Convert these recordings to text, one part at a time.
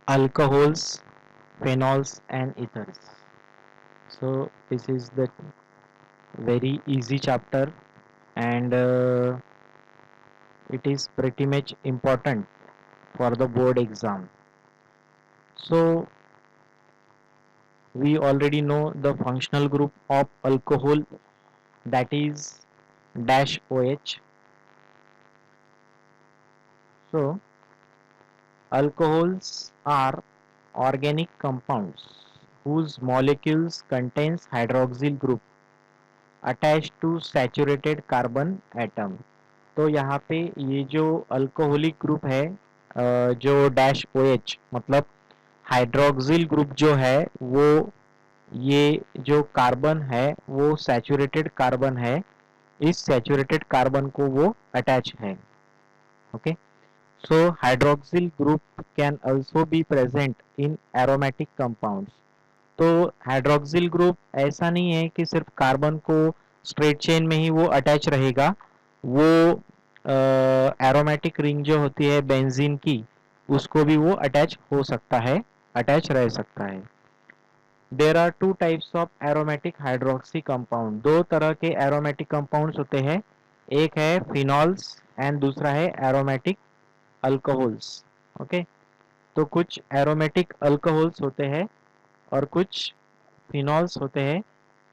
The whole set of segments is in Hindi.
alcohols, phenols and ethers. So this is the very easy chapter, and it is pretty much important for the board exam. So we already know the functional group of alcohol, that is dash OH. So alcohols are organic compounds whose molecules contains hydroxyl group attached to saturated carbon atom. तो यहाँ पे ये जो अल्कोहलिक ग्रुप है, जो डैश ओ एच मतलब हाइड्रोक्सिल ग्रुप जो है वो, ये जो कार्बन है वो सैचुरेटेड कार्बन है, इस सैचुरेटेड कार्बन को वो अटैच है. Okay. So hydroxyl group can also be present in aromatic compounds. तो हाइड्रोक्सिल ग्रुप ऐसा नहीं है कि सिर्फ कार्बन को स्ट्रेट चेन में ही वो अटैच रहेगा. वो एरोमेटिक रिंग जो होती है बेंजीन की, उसको भी वो अटैच हो सकता है, अटैच रह सकता है. There are two types of aromatic hydroxy compound. दो तरह के एरोमेटिक कंपाउंड्स होते हैं. एक है फिनॉल्स एंड दूसरा है एरोमेटिक अल्कोहल्स. ओके. तो कुछ एरोमेटिक अल्कोहल्स होते हैं और कुछ फिनॉल्स होते हैं,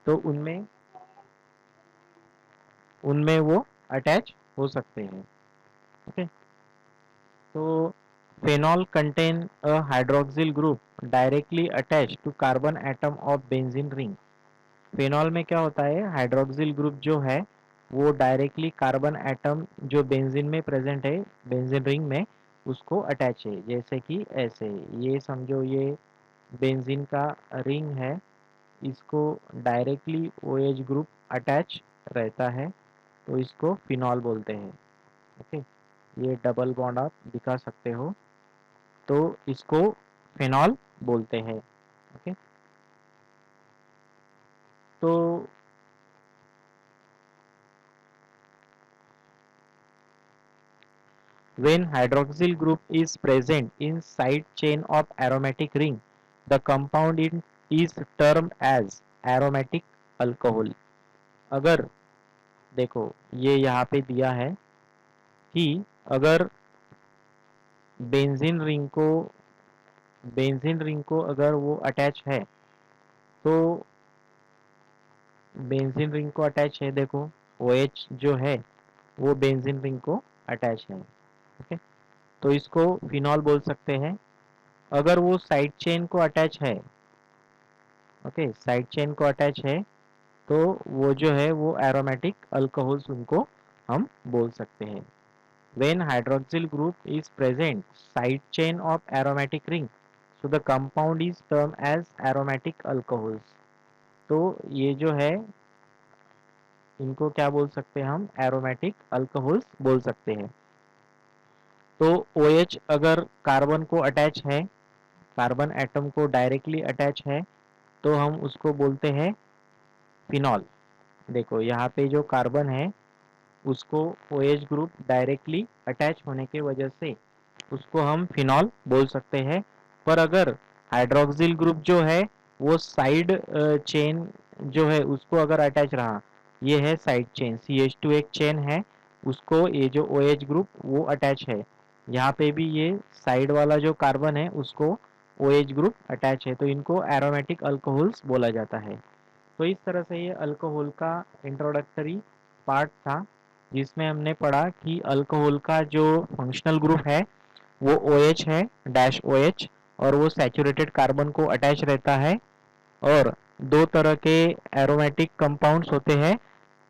तो उनमें उनमें वो अटैच हो सकते हैं. ओके. तो phenol contain a hydroxyl group directly attached to carbon atom of benzene ring. Phenol में क्या होता है, हाइड्रोक्सिल ग्रुप जो है वो डायरेक्टली कार्बन एटम जो बेंजीन में प्रेजेंट है, बेंजीन रिंग में, उसको अटैच है. जैसे कि ऐसे, ये समझो ये बेंजीन का रिंग है, इसको डायरेक्टली OH ग्रुप अटैच रहता है, तो इसको फिनॉल बोलते हैं. ओके. ये डबल बॉन्ड आप दिखा सकते हो, तो इसको फिनॉल बोलते हैं. ओके. तो when hydroxyl group is present in side chain of aromatic ring, the compound is termed as aromatic alcohol. अगर देखो ये यहाँ पे दिया है कि अगर बेंजीन रिंग को अगर वो अटैच है, तो बेंजीन रिंग को अटैच है, देखो OH जो है वो बेंजीन रिंग को अटैच है. ओके. तो इसको फिनॉल बोल सकते हैं. अगर वो साइड चेन को अटैच है, ओके, साइड चेन को अटैच है, तो वो जो है वो एरोमेटिक अल्कोहल्स उनको हम बोल सकते हैं. When hydroxyl group is present side chain of aromatic ring, so the compound is term as aromatic alcohols. तो ये जो है इनको क्या बोल सकते हैं, हम एरोमेटिक अल्कोहल्स बोल सकते हैं. तो OH अगर कार्बन को अटैच है, कार्बन एटम को डायरेक्टली अटैच है, तो हम उसको बोलते हैं फिनॉल. देखो यहाँ पे जो कार्बन है उसको OH ग्रुप डायरेक्टली अटैच होने के वजह से उसको हम फिनॉल बोल सकते हैं. पर अगर हाइड्रोक्सिल ग्रुप जो है वो साइड चेन जो है उसको अगर अटैच रहा, ये है साइड चेन, CH2 एक चेन है, उसको ये जो OH ग्रुप वो अटैच है, यहाँ पे भी ये साइड वाला जो कार्बन है उसको OH ग्रुप अटैच है, तो इनको एरोमेटिक अल्कोहल्स बोला जाता है. तो इस तरह से ये अल्कोहल का इंट्रोडक्टरी पार्ट था, जिसमें हमने पढ़ा कि अल्कोहल का जो फंक्शनल ग्रुप है वो OH है, डैश OH, और वो सैचुरेटेड कार्बन को अटैच रहता है. और दो तरह के एरोमेटिक कंपाउंड्स होते हैं,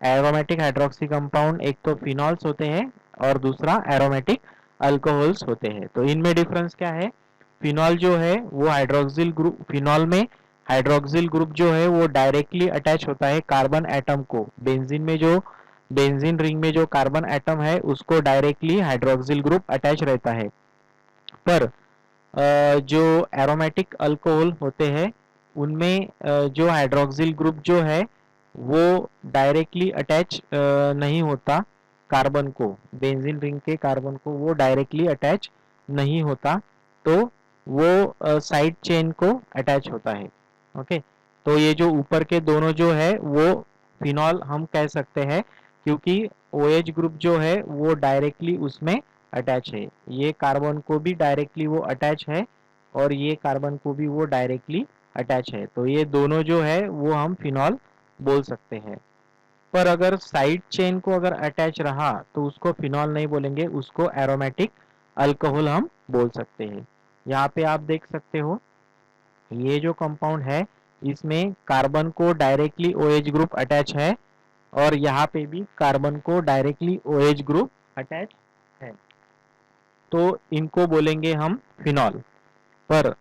एरोमेटिक हाइड्रोक्सी कंपाउंड, एक तो फिनॉल्स होते हैं और दूसरा एरोमेटिक अल्कोहल्स होते हैं. तो इनमें डिफरेंस क्या है, फिनॉल जो है वो हाइड्रोक्सिल ग्रुप, फिनॉल में हाइड्रोक्सिल ग्रुप जो है वो डायरेक्टली अटैच होता है कार्बन एटम को. बेंजीन में जो बेंजीन रिंग में जो कार्बन एटम है उसको डायरेक्टली हाइड्रोक्सिल ग्रुप अटैच रहता है. पर जो एरोमेटिक अल्कोहल होते हैं उनमें जो हाइड्रोक्सिल ग्रुप जो है वो डायरेक्टली अटैच नहीं होता कार्बन को, बेंजीन रिंग के कार्बन को वो डायरेक्टली अटैच नहीं होता. तो वो साइड चेन को अटैच होता है। ओके, तो ये जो ऊपर के दोनों जो है वो फिनॉल हम कह सकते हैं, क्योंकि OH ग्रुप जो है वो डायरेक्टली उसमें अटैच है। ये कार्बन को भी डायरेक्टली वो अटैच है और ये कार्बन को भी वो डायरेक्टली अटैच है, तो ये दोनों जो है वो हम फिनॉल बोल सकते हैं। पर अगर साइड चेन को अगर अटैच रहा तो उसको फिनॉल नहीं बोलेंगे, उसको एरोमेटिक अल्कोहल हम बोल सकते हैं। यहाँ पे आप देख सकते हो ये जो कंपाउंड है इसमें कार्बन को डायरेक्टली OH ग्रुप अटैच है और यहाँ पे भी कार्बन को डायरेक्टली OH ग्रुप अटैच है, तो इनको बोलेंगे हम फिनॉल। पर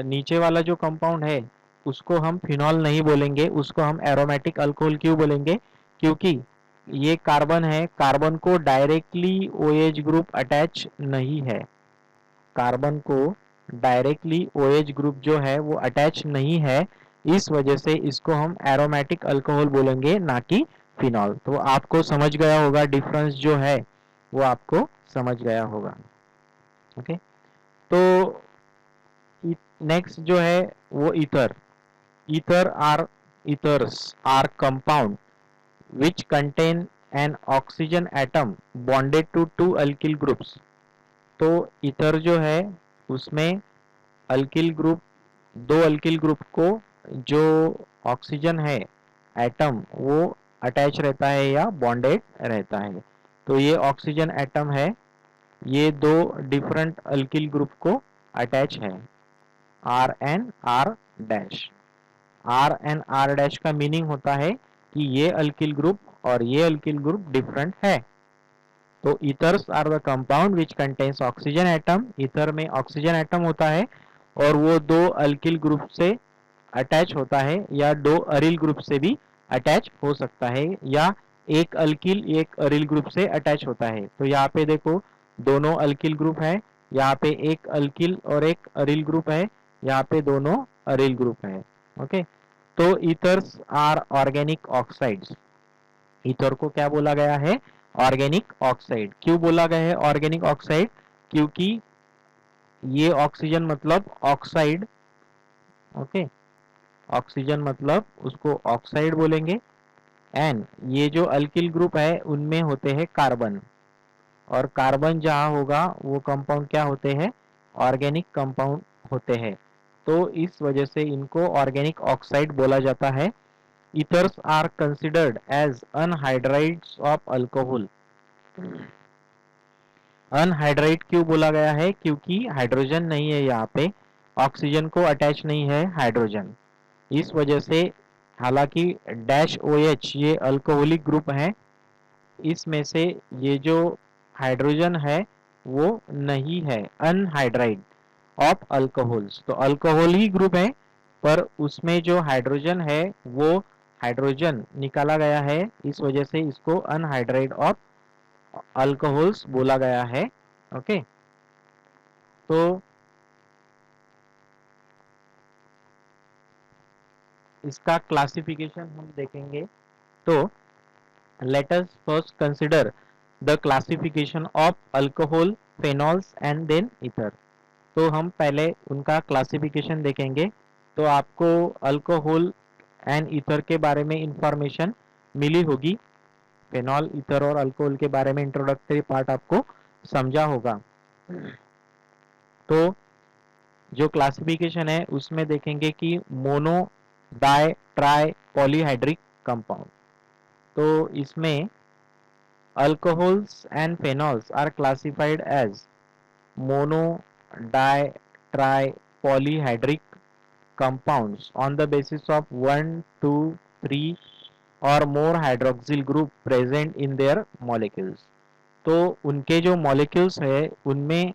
नीचे वाला जो कंपाउंड है उसको हम फिनॉल नहीं बोलेंगे, उसको हम एरोमेटिक अल्कोहल क्यों बोलेंगे? क्योंकि ये कार्बन है, कार्बन को डायरेक्टली OH ग्रुप अटैच नहीं है, कार्बन को डायरेक्टली OH ग्रुप जो है वो अटैच नहीं है, इस वजह से इसको हम एरोमेटिक अल्कोहल बोलेंगे, ना कि फिनॉल। तो आपको समझ गया होगा डिफरेंस जो है वो आपको समझ गया होगा। ओके, तो नेक्स्ट जो है वो ether. Ethers are compound which contain an oxygen atom bonded to two alkyl groups। तो ईथर जो है उसमें अल्किल ग्रुप, दो अल्किल ग्रुप को जो ऑक्सीजन है एटम वो अटैच रहता है या बॉन्डेड रहता है। तो ये ऑक्सीजन एटम है, ये दो डिफरेंट अल्किल ग्रुप को अटैच है, R and R dash. R and R dash का मीनिंग होता है कि ये अल्किल ग्रुप और ये अल्किल ग्रुप डिफरेंट है। तो ethers are the compound which contains oxygen atom, ether में ऑक्सीजन एटम होता है और वो दो अल्किल ग्रुप से अटैच होता है या दो अरिल ग्रुप से भी अटैच हो सकता है, या एक अल्किल एक अरिल ग्रुप से अटैच होता है। तो यहाँ पे देखो दोनों अल्किल ग्रुप है, यहाँ पे एक अल्किल और एक अरिल ग्रुप है, यहाँ पे दोनों अरिल ग्रुप है। ओके, तो ethers are organic oxides. Ether को क्या बोला गया है? Organic oxide. क्यों बोला गया है ऑर्गेनिक ऑक्साइड? क्योंकि ये ऑक्सीजन मतलब ऑक्साइड। ओके, ऑक्सीजन मतलब उसको ऑक्साइड बोलेंगे। एंड ये जो अल्किल ग्रुप है उनमें होते हैं कार्बन, और कार्बन जहाँ होगा वो कंपाउंड क्या होते हैं? ऑर्गेनिक कंपाउंड होते हैं। तो इस वजह से इनको ऑर्गेनिक ऑक्साइड बोला जाता है। Ethers are considered as anhydrides of alcohol. Anhydride क्यों बोला गया है? क्योंकि हाइड्रोजन नहीं है यहाँ पे, ऑक्सीजन को अटैच नहीं है हाइड्रोजन, इस वजह से। हालांकि डैश OH ये अल्कोहलिक ग्रुप है, इसमें से ये जो हाइड्रोजन है वो नहीं है अनहाइड्राइड ऑफ अल्कोहल्स। तो अल्कोहल ही ग्रुप है पर उसमें जो हाइड्रोजन है वो हाइड्रोजन निकाला गया है, इस वजह से इसको अनहाइड्राइड ऑफ अल्कोहल्स बोला गया है। ओके, तो इसका क्लासिफिकेशन हम देखेंगे। तो let us first consider the classification of alcohol, phenols and then ether। तो हम पहले उनका क्लासिफिकेशन देखेंगे। तो आपको अल्कोहल एंड ईथर के बारे में इंफॉर्मेशन मिली होगी, फेनॉल, ईथर और अल्कोहल के बारे में इंट्रोडक्टरी पार्ट आपको समझा होगा। तो जो क्लासिफिकेशन है उसमें देखेंगे कि mono, di, tri, polyhydric compound. तो इसमें alcohols and phenols are classified as mono, di, tri, polyhydric compounds on the basis of 1, 2, 3 or more hydroxyl group present in their molecules। तो उनके जो molecules है उनमें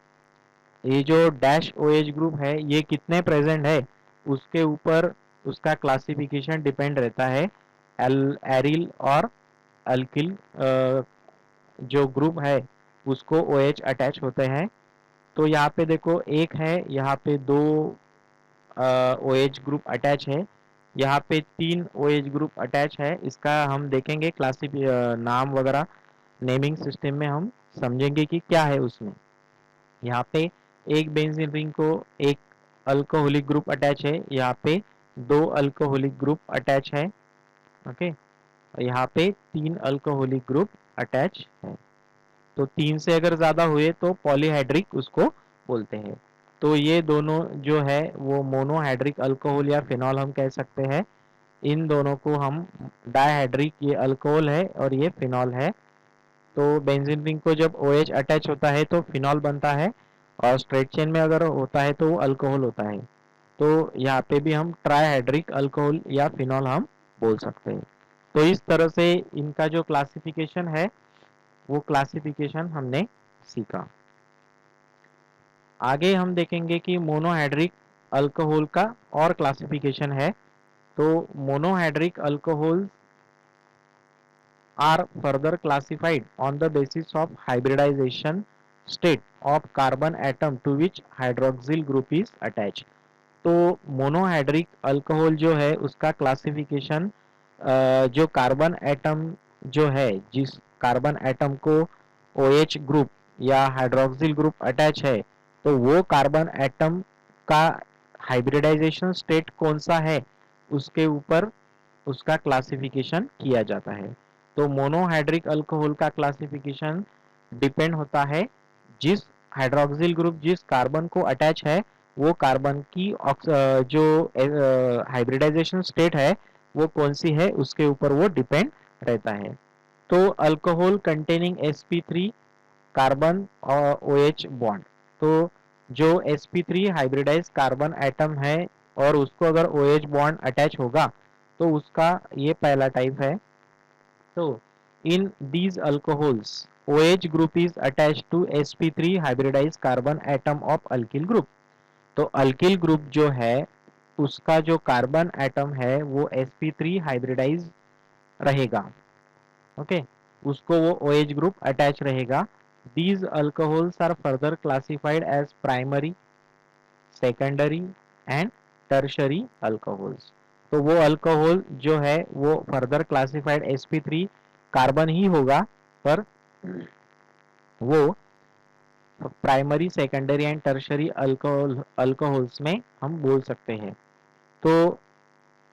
ये जो डैश OH ग्रुप है ये कितने प्रेजेंट है उसके ऊपर उसका क्लासिफिकेशन डिपेंड रहता है। एरिल और अल्किल जो ग्रुप है उसको OH अटैच होते हैं। तो यहाँ पे देखो एक है, यहाँ पे दो OH ग्रुप अटैच है, यहाँ पे तीन OH ग्रुप अटैच है। इसका हम देखेंगे क्लासिफि नाम वगैरह नेमिंग सिस्टम में हम समझेंगे कि क्या है उसमें। यहाँ पे एक बेंजीन रिंग को एक अल्कोहलिक ग्रुप अटैच है, यहाँ पे दो अल्कोहलिक ग्रुप अटैच है, ओके, यहाँ पे तीन अल्कोहलिक ग्रुप अटैच है। तो तीन से अगर ज्यादा हुए तो पॉलीहाइड्रिक उसको बोलते हैं। तो ये दोनों जो है वो मोनोहाइड्रिक अल्कोहल या फिनॉल हम कह सकते हैं। इन दोनों को हम डायहाइड्रिक, ये अल्कोहल है और ये फिनॉल है। तो बेंजीन रिंग को जब OH अटैच होता है तो फिनॉल बनता है, और स्ट्रेट चेन में अगर होता है तो वो अल्कोहल होता है। तो यहाँ पे भी हम ट्राइहाइड्रिक अल्कोहल या फिनॉल हम बोल सकते हैं। तो इस तरह से इनका जो क्लासिफिकेशन है वो क्लासिफिकेशन हमने सीखा। आगे हम देखेंगे कि मोनोहाइड्रिक अल्कोहल का और क्लासिफिकेशन है। तो monohydric alcohol are further classified on the basis of hybridization state of carbon atom to which hydroxyl group is attached। तो मोनोहाइड्रिक अल्कोहल जो है उसका क्लासिफिकेशन जो कार्बन एटम जो है, जिस कार्बन एटम को OH ग्रुप या हाइड्रोक्सिल ग्रुप अटैच है, तो वो कार्बन एटम का हाइब्रिडाइजेशन स्टेट कौन सा है उसके ऊपर उसका क्लासिफिकेशन किया जाता है। तो मोनोहाइड्रिक अल्कोहल का क्लासिफिकेशन डिपेंड होता है जिस हाइड्रोक्सिल ग्रुप जिस कार्बन को अटैच है, वो कार्बन की जो हाइब्रिडाइजेशन स्टेट है वो कौन सी है उसके ऊपर वो डिपेंड रहता है। तो अल्कोहल कंटेनिंग sp3 कार्बन और OH बॉन्ड, तो जो sp3 हाइब्रिडाइज कार्बन एटम है और उसको अगर OH बॉन्ड अटैच होगा तो उसका ये पहला टाइप है। तो in these alcohols OH group is attached to sp3 hybridized carbon atom of alkyl group। तो अल्किल ग्रुप जो है उसका जो कार्बन एटम है वो sp3 हाइब्रिडाइज रहेगा, ओके, उसको वो OH ग्रुप अटैच रहेगा। These alcohols are further classified as primary, secondary and tertiary alcohols. तो वो अल्कोहल जो है वो फर्दर क्लासिफाइड sp3 कार्बन ही होगा, पर वो primary, secondary and tertiary alcohols में हम बोल सकते हैं। तो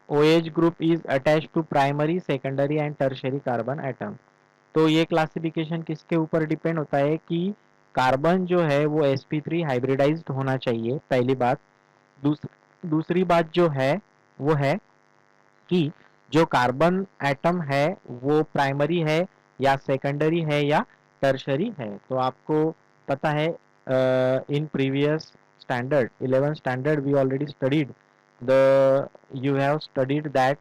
OH group is attach to primary, secondary and tertiary carbon atom. तो ये क्लासिफिकेशन किसके ऊपर डिपेंड होता है कि कार्बन जो है वो sp3 हाइब्रिडाइज्ड होना चाहिए, पहली बात। दूसरी बात जो है वो है कि जो कार्बन एटम है वो प्राइमरी है या सेकेंडरी है या टर्शरी है। तो आपको पता है in previous standard 11 standard we already studied the you have studied that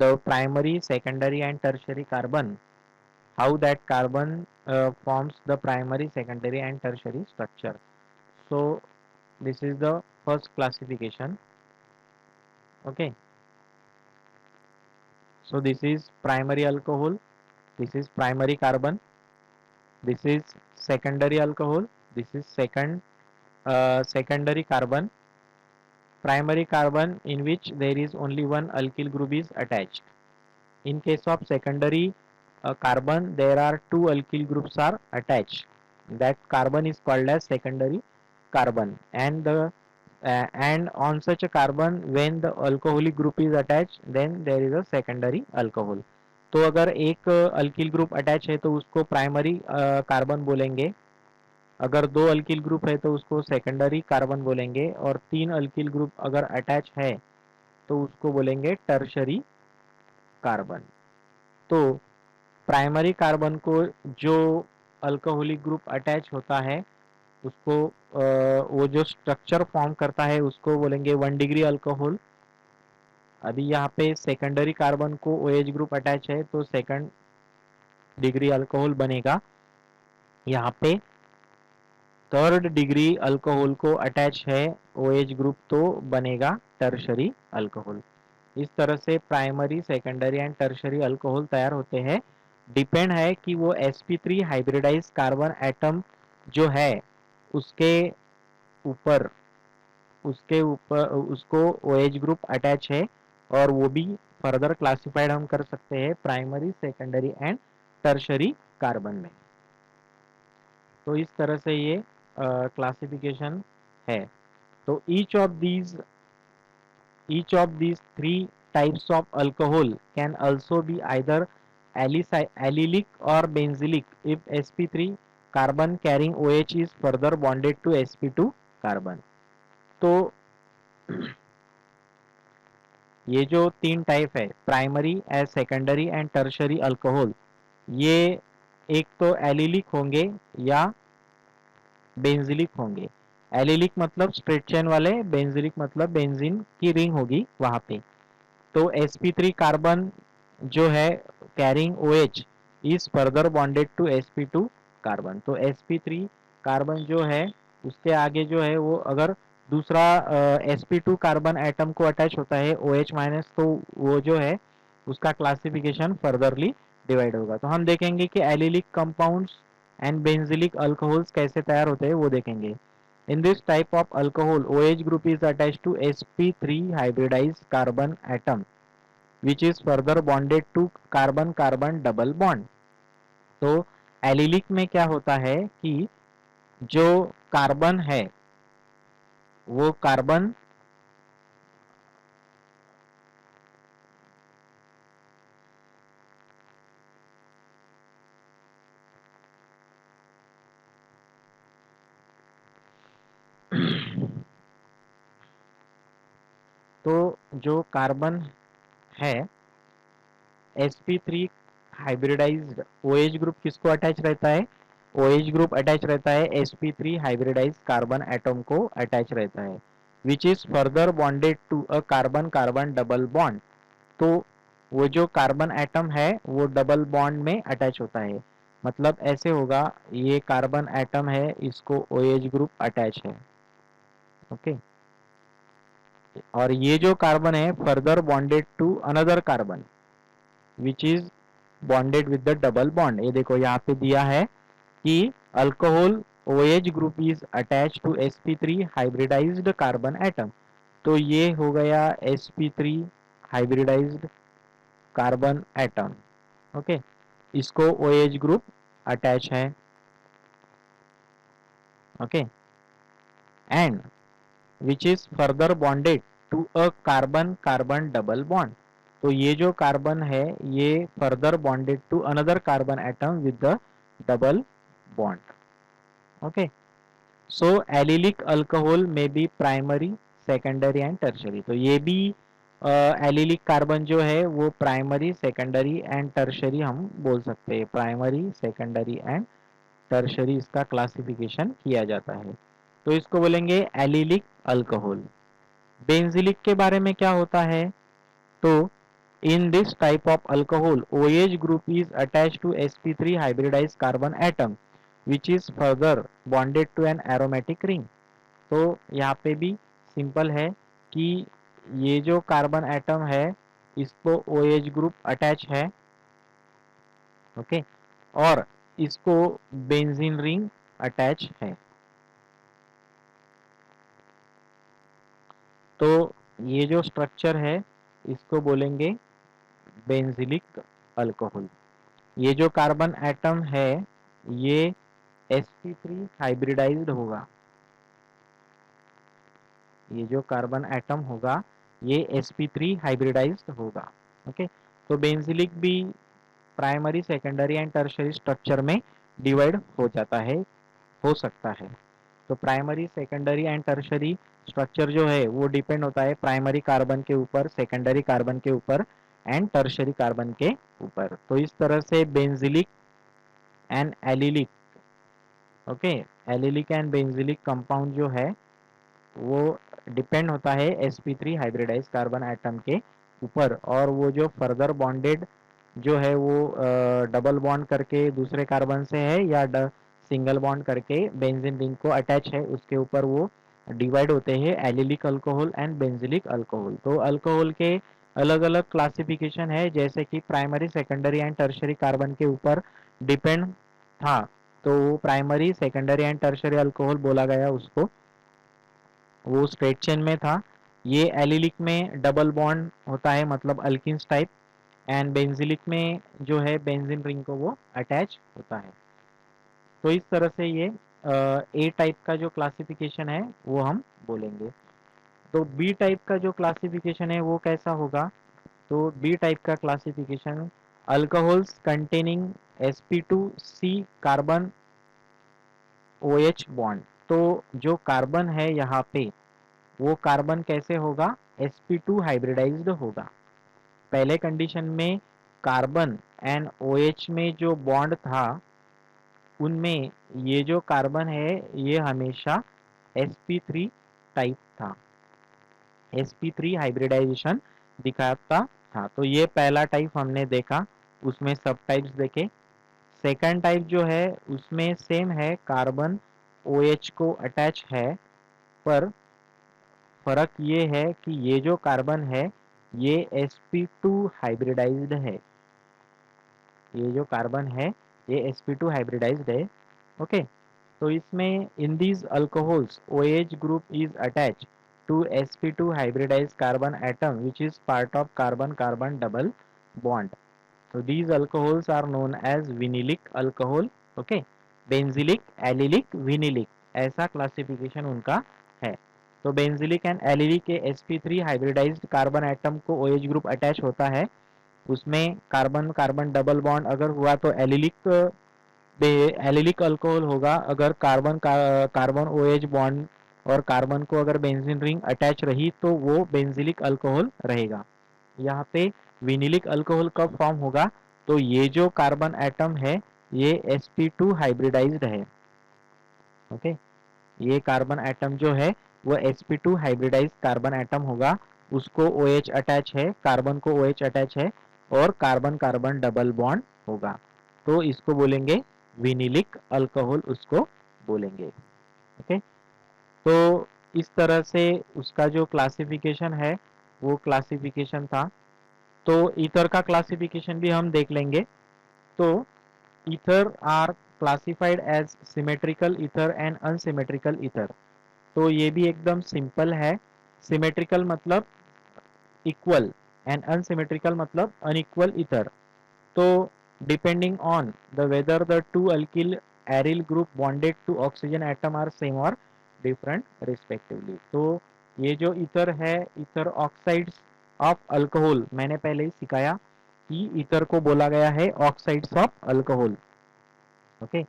the primary, secondary and tertiary carbon, how that carbon forms the primary, secondary and tertiary structure. So this is the first classification, okay. So this is primary alcohol, this is primary carbon, this is secondary alcohol, this is secondary carbon, primary carbon in which there is only one alkyl group is attached. In case of secondary carbon, there are two alkyl groups are attached. That carbon is called as secondary carbon, and on such a carbon, when the alcoholic group is attached, then there is a secondary alcohol. तो अगर एक अल्किल ग्रुप अटैच है तो उसको प्राइमरी कार्बन बोलेंगे, अगर दो अल्किल ग्रुप है तो उसको सेकेंडरी कार्बन बोलेंगे, और तीन अल्किल ग्रुप अगर अटैच है तो उसको बोलेंगे टर्शरी कार्बन। तो प्राइमरी कार्बन को जो अल्कोहलिक ग्रुप अटैच होता है उसको वो जो स्ट्रक्चर फॉर्म करता है उसको बोलेंगे 1 डिग्री अल्कोहल। अभी यहाँ पे सेकेंडरी कार्बन को OH ग्रुप अटैच है तो 2nd डिग्री अल्कोहल बनेगा। यहाँ पे 3rd डिग्री अल्कोहल को अटैच है OH ग्रुप तो बनेगा टर्शरी अल्कोहल। इस तरह से primary, secondary and tertiary alcohol तैयार होते हैं। डिपेंड है कि वो sp3 हाइब्रिडाइज कार्बन एटम जो है उसके ऊपर उसको OH ग्रुप अटैच है, और वो भी फर्दर क्लासिफाइड हम कर सकते हैं primary, secondary and tertiary carbon में। तो इस तरह से ये क्लासिफिकेशन है। तो each of these three types of alcohol can also be either allylic or benzylic if sp3 carbon carrying OH is further bonded to sp2 carbon. तो ये जो तीन टाइप है, primary as secondary and tertiary alcohol, ये एक तो एलिलिक होंगे या बेंजिलिक होंगे। एलिलिक मतलब स्ट्रेट चेन वाले, बेंजिलिक मतलब बेंजीन की रिंग होगी वहां पे। तो sp3 कार्बन जो है carrying OH is further bonded to sp2 carbon. तो sp3 कार्बन जो है उसके आगे जो है वो अगर दूसरा sp2 कार्बन एटम को अटैच होता है OH माइनस, तो वो जो है उसका क्लासिफिकेशन फर्दरली डिवाइड होगा। तो हम देखेंगे कि allylic compounds and benzylic alcohols कैसे तैयार होते हैं वो देखेंगे। In this type of alcohol, OH group is attached to sp3 hybridized carbon atom which is further bonded to carbon carbon double bond. तो एलिलिक में क्या होता है कि जो कार्बन है वो कार्बन तो जो कार्बन है sp3 हाइब्रिडाइज्ड OH ग्रुप किसको अटैच रहता है? OH ग्रुप अटैच रहता है sp3 हाइब्रिडाइज्ड कार्बन एटम को अटैच रहता है which is further bonded to a carbon carbon double bond. तो वो जो कार्बन एटम है वो डबल बॉन्ड में अटैच होता है। मतलब ऐसे होगा, ये कार्बन एटम है, इसको OH ग्रुप अटैच है, ओके। और ये जो कार्बन है further bonded to another carbon which is bonded with the double bond. ये देखो यहाँ पे दिया है कि alcohol OH group is attach to sp3 hybridized carbon atom. तो ये हो गया sp3 hybridized carbon atom, okay. इसको OH ग्रुप अटैच है, okay, and which is further bonded to a carbon carbon double bond. तो ये जो कार्बन है ये further bonded to another carbon atom with the double bond, okay. So allylic alcohol में बी प्राइमरी सेकेंडरी एंड टर्शरी। तो ये भी एलिलिक कार्बन जो है वो प्राइमरी सेकेंडरी एंड टर्शरी हम बोल सकते हैं। प्राइमरी सेकेंडरी एंड टर्शरी इसका क्लासिफिकेशन किया जाता है। तो इसको बोलेंगे एलिलिक अल्कोहल। बेंजिलिक के बारे में क्या होता है? तो in this type of alcohol OH group is attached to sp3 hybridized carbon atom which is further bonded to an aromatic ring। तो यहाँ पे भी सिंपल है कि ये जो कार्बन एटम है इसको OH ग्रुप अटैच है, ओके, और इसको बेंजीन रिंग अटैच है। तो ये जो स्ट्रक्चर है इसको बोलेंगे बेंजिलिक अल्कोहल। ये जो कार्बन एटम है ये sp3 हाइब्रिडाइज्ड होगा। ये जो कार्बन एटम होगा ये sp3 हाइब्रिडाइज्ड होगा, ओके। तो बेंजिलिक भी primary secondary and tertiary structure में डिवाइड हो जाता है, हो सकता है। तो primary secondary and tertiary structure जो है वो डिपेंड होता है प्राइमरी कार्बन के ऊपर, सेकेंडरी कार्बन के ऊपर एंड टर्शरी कार्बन के ऊपर। तो इस तरह से benzylic and allylic, okay, allylic and benzylic compound जो है वो डिपेंड होता है sp3 हाइब्रिडाइज कार्बन एटम के ऊपर। और वो जो फर्दर बॉन्डेड जो है वो डबल बॉन्ड करके दूसरे कार्बन से है या सिंगल बॉन्ड करके बेंजीन रिंग को अटैच है, उसके ऊपर वो डिवाइड होते हैं allylic alcohol and benzylic alcohol. तो अल्कोहल के अलग अलग क्लासिफिकेशन है, जैसे कि primary secondary and tertiary carbon के ऊपर डिपेंड था तो वो primary secondary and tertiary alcohol बोला गया उसको, वो स्ट्रेट चेन में था। ये एलिलिक में डबल बॉन्ड होता है मतलब अल्किन्स टाइप, एंड बेंजिलिक में जो है बेंजीन रिंग को वो अटैच होता है। तो इस तरह से ये ए टाइप का जो क्लासिफिकेशन है वो हम बोलेंगे। तो बी टाइप का जो क्लासिफिकेशन है वो कैसा होगा? तो बी टाइप का classification, alcohols containing sp2c carbon OH bond. तो जो कार्बन है यहाँ पे, वो कार्बन कैसे होगा? sp2 हाइब्रिडाइज्ड होगा। पहले कंडीशन में कार्बन एंड OH में जो बॉन्ड था, उनमें ये जो कार्बन है ये हमेशा sp3 टाइप था, sp3 हाइब्रिडाइजेशन दिखाता था। तो ये पहला टाइप हमने देखा, उसमें सब टाइप्स देखे। सेकंड टाइप जो है उसमें सेम है, कार्बन OH को अटैच है, पर फर्क ये है कि ये जो कार्बन है ये sp2 हाइब्रिडाइज्ड है। ये जो कार्बन है ये sp2 हाइब्रिडाइज्ड है। ओके, तो इसमें in these alcohols OH group is attached to sp2 hybridized carbon atom which is part of carbon carbon double bond. So these alcohols are known as vinylic alcohol, okay, benzylic, allylic, vinylic, ऐसा क्लासिफिकेशन उनका है। तो बेंजिलिक एंड एलिलिक के sp3 हाइब्रिडाइज्ड कार्बन एटम को OH ग्रुप अटैच होता है, उसमें कार्बन कार्बन डबल बॉन्ड अगर हुआ तो एलिलिक एलिलिक अल्कोहल होगा। अगर कार्बन OH बॉन्ड और कार्बन को अगर बेंजीन रिंग अटैच रही तो वो बेंजिलिक अल्कोहल रहेगा। यहाँ पे विनिलिक अल्कोहल कब फॉर्म होगा? तो ये जो कार्बन एटम है ये sp2 हाइब्रिडाइज्ड है। ओके, ये कार्बन एटम जो है वो sp2 हाइब्रिडाइज्ड कार्बन एटम होगा, उसको OH अटैच है, कार्बन को OH अटैच है और कार्बन कार्बन डबल बॉन्ड होगा, तो इसको बोलेंगे विनिलिक अल्कोहल, उसको बोलेंगे। ओके, तो इस तरह से उसका जो क्लासिफिकेशन है वो क्लासिफिकेशन था। तो ईथर का क्लासिफिकेशन भी हम देख लेंगे। तो ether are classified as symmetrical ether and unsymmetrical ether. तो ये भी एकदम सिंपल है। सिमेट्रिकल मतलब इक्वल एंड अनसिमेट्रिकल मतलब अनइक्वल ईथर। तो depending on the whether the two alkyl aryl group bonded to oxygen atom are same और डिफरेंट रिस्पेक्टिवली। तो ये जो ईथर है, ईथर ऑक्साइड्स ऑफ अल्कोहल, मैंने पहले ही सिखाया कि ईथर को बोला गया है oxides of alcohol. Okay,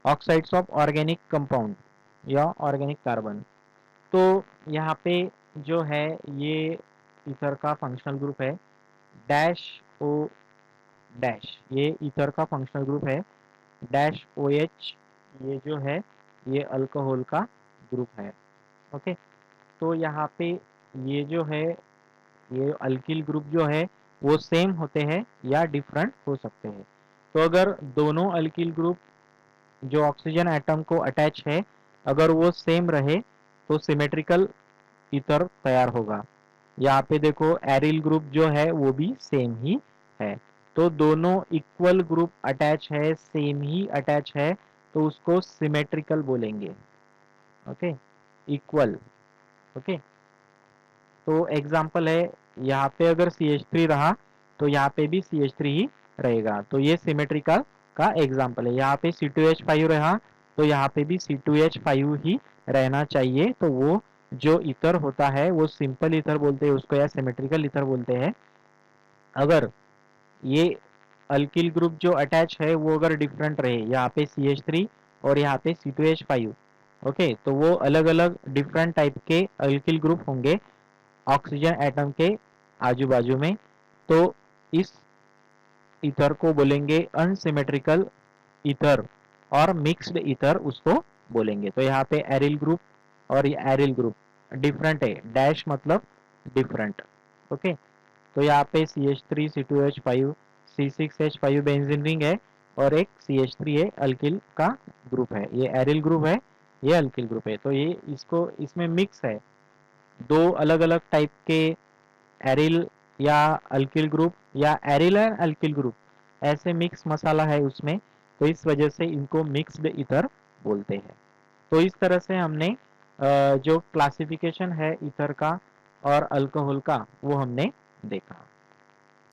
oxides of organic compound या ऑर्गेनिक कार्बन। तो यहाँ पे जो है ये ईथर का फंक्शनल ग्रुप है डैश ओ डैश, ये ईथर का फंक्शनल ग्रुप है। डैश OH ये जो है ये अल्कोहल का ग्रुप है। ओके, तो यहाँ पे ये जो है ये अल्किल ग्रुप जो है वो सेम होते हैं या डिफरेंट हो सकते हैं। तो अगर दोनों अल्किल ग्रुप जो ऑक्सीजन एटम को अटैच है अगर वो सेम रहे तो सिमेट्रिकल ईथर तैयार होगा। यहाँ पे देखो एरिल ग्रुप जो है वो भी सेम ही है, तो दोनों इक्वल ग्रुप अटैच है, सेम ही अटैच है, तो उसको सिमेट्रिकल बोलेंगे। Okay, equal. ओके, तो एग्जाम्पल है यहाँ पे अगर CH3 रहा तो यहाँ पे भी CH3 ही रहेगा, तो ये सिमेट्रिकल का एग्जाम्पल है। यहाँ पे C2H5 रहा तो यहाँ पे भी C2H5 ही रहना चाहिए। तो वो जो ईथर होता है वो सिंपल ईथर बोलते हैं उसको या सिमेट्रिकल ईथर बोलते हैं। अगर ये अल्किल ग्रुप जो अटैच है वो अगर डिफरेंट रहे, यहाँ पे CH3 और यहाँ पे C2H5, ओके, तो वो अलग अलग डिफरेंट टाइप के अल्किल ग्रुप होंगे ऑक्सीजन एटम के आजू बाजू में, तो इस ईथर को बोलेंगे अनसिमेट्रिकल ईथर और मिक्स्ड ईथर उसको बोलेंगे। तो यहाँ पे एरिल ग्रुप और ये एरिल ग्रुप डिफरेंट है, डैश मतलब डिफरेंट। ओके, तो यहाँ पे CH3 C2H5 C6H5 benzene ring है और एक CH3 है अल्किल का ग्रुप है, ये एरिल ग्रुप है, ये अल्किल ग्रुप है। तो ये इसको इसमें मिक्स है, दो अलग अलग टाइप के एरिल या अल्किल ग्रुप या एरिल एंड अल्किल ग्रुप, ऐसे मिक्स मसाला है उसमें, तो इस वजह से इनको मिक्स्ड ईथर बोलते हैं। तो इस तरह से हमने जो क्लासिफिकेशन है ईथर का और अल्कोहल का वो हमने देखा।